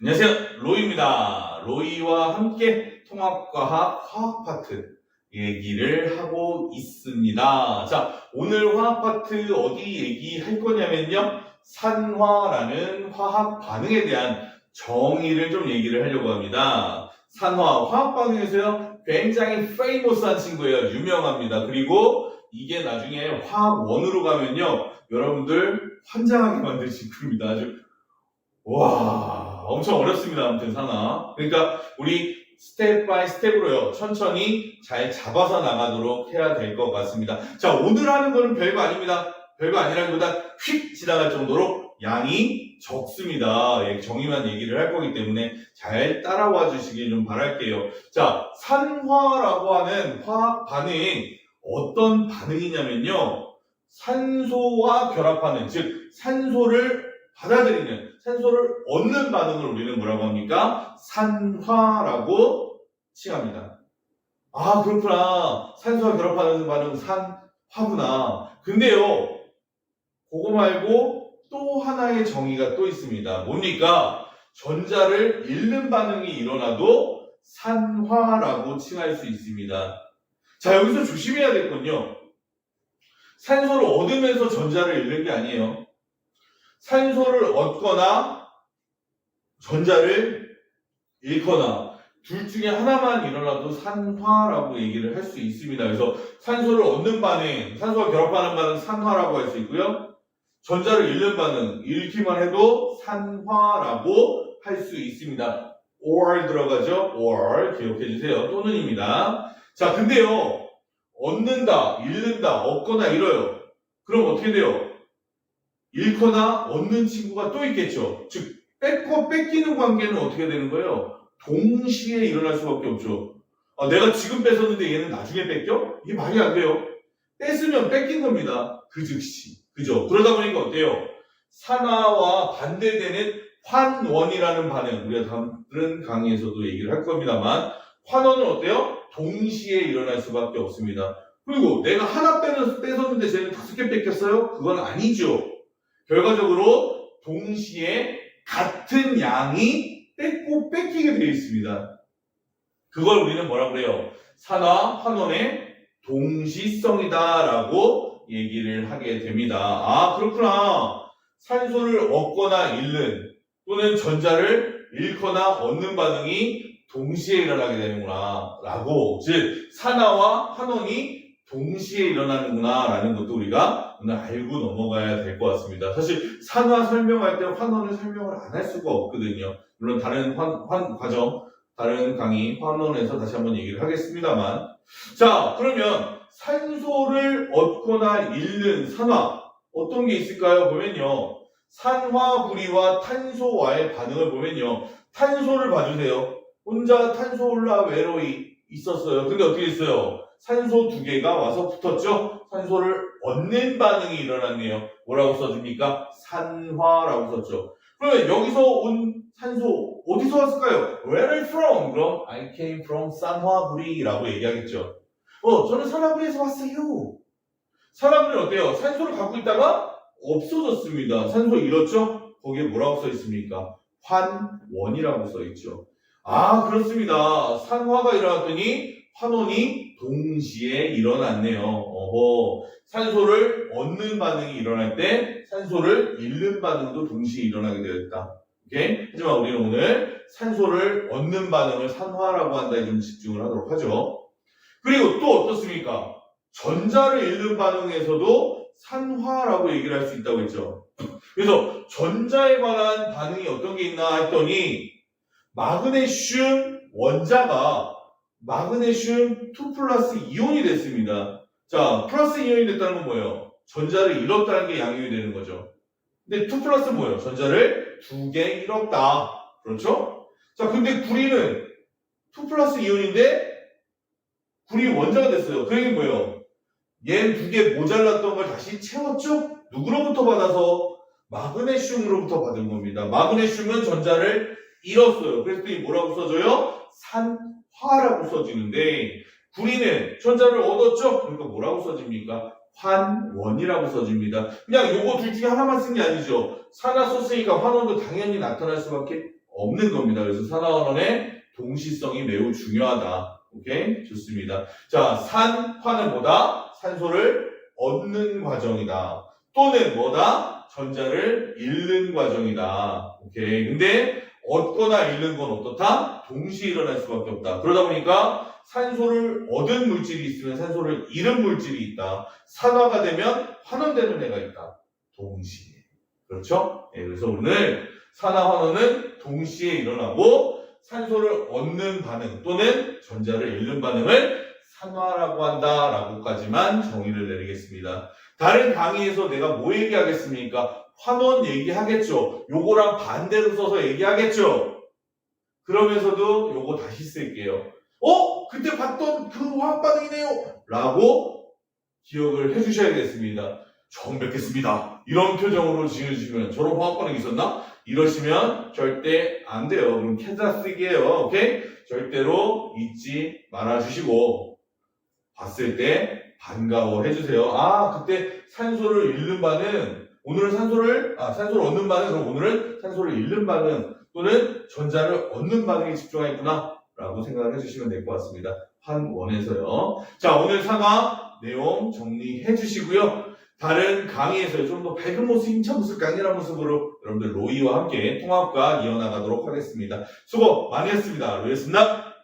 안녕하세요. 로이입니다. 로이와 함께 통합과학 화학 파트 얘기를 하고 있습니다. 자, 오늘 화학 파트 어디 얘기할 거냐면요. 산화라는 화학 반응에 대한 정의를 좀 얘기를 하려고 합니다. 산화, 화학 반응에서요. 굉장히 페이머스한 친구예요. 유명합니다. 그리고 이게 나중에 화학원으로 가면요. 여러분들 환장하게 만들 친구입니다. 아주 와, 엄청 어렵습니다. 아무튼 산화. 그러니까 우리 스텝 바이 스텝으로요. 천천히 잘 잡아서 나가도록 해야 될 것 같습니다. 자, 오늘 하는 거는 별거 아닙니다. 별거 아니라기보다 휙 지나갈 정도로 양이 적습니다. 예, 정의만 얘기를 할 거기 때문에 잘 따라와 주시길 좀 바랄게요. 자, 산화라고 하는 화학 반응 어떤 반응이냐면요. 산소와 결합하는, 즉 산소를 받아들이는, 산소를 얻는 반응을 우리는 뭐라고 합니까? 산화라고 칭합니다. 아, 그렇구나. 산소와 결합하는 반응은 산화구나. 근데요, 그거 말고 또 하나의 정의가 또 있습니다. 뭡니까? 전자를 잃는 반응이 일어나도 산화라고 칭할 수 있습니다. 자, 여기서 조심해야 될 건요. 산소를 얻으면서 전자를 잃는 게 아니에요. 산소를 얻거나 전자를 잃거나 둘 중에 하나만 일어나도 산화라고 얘기를 할 수 있습니다. 그래서 산소를 얻는 반응, 산소와 결합하는 반응 산화라고 할 수 있고요. 전자를 잃는 반응, 잃기만 해도 산화라고 할 수 있습니다. or 들어가죠. or 기억해 주세요. 또는입니다. 자, 근데요. 얻는다, 잃는다, 얻거나 잃어요. 그럼 어떻게 돼요? 잃거나 얻는 친구가 또 있겠죠. 즉 뺏고 뺏기는 관계는 어떻게 되는 거예요? 동시에 일어날 수밖에 없죠. 내가 지금 뺏었는데 얘는 나중에 뺏겨? 이게 말이 안 돼요. 뺏으면 뺏긴 겁니다. 그 즉시. 그죠? 그러다 보니까 어때요? 산화와 반대되는 환원이라는 반응. 우리가 다른 강의에서도 얘기를 할 겁니다만 환원은 어때요? 동시에 일어날 수밖에 없습니다. 그리고 내가 하나 뺏었는데 쟤는 5개 뺏겼어요? 그건 아니죠. 결과적으로 동시에 같은 양이 뺏고 뺏기게 되어 있습니다. 그걸 우리는 뭐라고 그래요? 산화, 환원의 동시성이다라고 얘기를 하게 됩니다. 아, 그렇구나. 산소를 얻거나 잃는 또는 전자를 잃거나 얻는 반응이 동시에 일어나게 되는구나 라고, 즉 산화와 환원이 동시에 일어나는구나 라는 것도 우리가 오늘 알고 넘어가야 될 것 같습니다. 사실 산화 설명할 때 환원을 설명을 안 할 수가 없거든요. 물론 다른 과정, 다른 강의 환원에서 다시 한번 얘기를 하겠습니다만, 자, 그러면 산소를 얻거나 잃는 산화 어떤 게 있을까요? 보면요, 산화구리와 탄소와의 반응을 보면요, 탄소를 봐주세요. 혼자 탄소 올라 외로이 있었어요. 근데 어떻게 했어요? 산소 2개가 와서 붙었죠? 산소를 얻는 반응이 일어났네요. 뭐라고 써줍니까? 산화라고 썼죠. 그러면 여기서 온 산소 어디서 왔을까요? Where are you from? 그럼 I came from 산화구리라고 얘기하겠죠. 저는 산화구리에서 왔어요. 산화구리는 어때요? 산소를 갖고 있다가 없어졌습니다. 산소 잃었죠? 거기에 뭐라고 써 있습니까? 환원이라고 써 있죠. 아, 그렇습니다. 산화가 일어났더니 환원이 동시에 일어났네요. 산소를 얻는 반응이 일어날 때 산소를 잃는 반응도 동시에 일어나게 되었다. 오케이? 하지만 우리는 오늘 산소를 얻는 반응을 산화라고 한다에 좀 집중을 하도록 하죠. 그리고 또 어떻습니까? 전자를 잃는 반응에서도 산화라고 얘기를 할 수 있다고 했죠. 그래서 전자에 관한 반응이 어떤 게 있나 했더니 마그네슘 원자가 마그네슘 2 플러스 이온이 됐습니다. 자, 플러스 이온이 됐다는 건 뭐예요? 전자를 잃었다는 게 양육이 되는 거죠. 근데 2 플러스는 뭐예요? 전자를 2개 잃었다. 그렇죠? 자, 근데 구리는 2 플러스 이온인데 구리 원자가 됐어요. 그 얘기는 뭐예요? 얘는 2개 모자랐던 걸 다시 채웠죠? 누구로부터 받아서? 마그네슘으로부터 받은 겁니다. 마그네슘은 전자를 잃었어요. 그랬더니 뭐라고 써져요? 산화라고 써지는데 구리는 전자를 얻었죠? 그러니까 뭐라고 써집니까? 환원이라고 써집니다. 그냥 요거 둘 중에 하나만 쓴 게 아니죠. 산화 썼으니까 환원도 당연히 나타날 수밖에 없는 겁니다. 그래서 산화환원의 동시성이 매우 중요하다. 오케이? 좋습니다. 자, 산화는 뭐다? 산소를 얻는 과정이다. 또는 뭐다? 전자를 잃는 과정이다. 오케이. 근데 얻거나 잃는 건 어떻다? 동시에 일어날 수밖에 없다. 그러다 보니까 산소를 얻은 물질이 있으면 산소를 잃은 물질이 있다. 산화가 되면 환원되는 애가 있다. 동시에. 그렇죠? 네, 그래서 오늘 산화 환원은 동시에 일어나고 산소를 얻는 반응 또는 전자를 잃는 반응을 산화라고 한다라고까지만 정의를 내리겠습니다. 다른 강의에서 내가 뭐 얘기하겠습니까? 환원 얘기하겠죠. 요거랑 반대로 써서 얘기하겠죠. 그러면서도 요거 다시 쓸게요. 그때 봤던 그 화학 반응이네요. 라고 기억을 해주셔야겠습니다. 처음 뵙겠습니다. 이런 표정으로 지어주시면 저런 화학 반응이 있었나? 이러시면 절대 안 돼요. 그럼 캐자 쓰기예요. 오케이? 절대로 잊지 말아주시고 봤을 때 반가워 해주세요. 그때 산소를 잃는 반응, 오늘은 산소를 얻는 반응, 그럼 오늘은 산소를 잃는 반응 또는 전자를 얻는 반응에 집중하겠구나 라고 생각을 해주시면 될 것 같습니다. 환원에서요. 자, 오늘 산화 내용 정리해 주시고요. 다른 강의에서 좀 더 밝은 모습, 힘찬 모습, 강렬한 모습으로 여러분들 로이와 함께 통합과 이어나가도록 하겠습니다. 수고 많이 했습니다. 로이였습니다.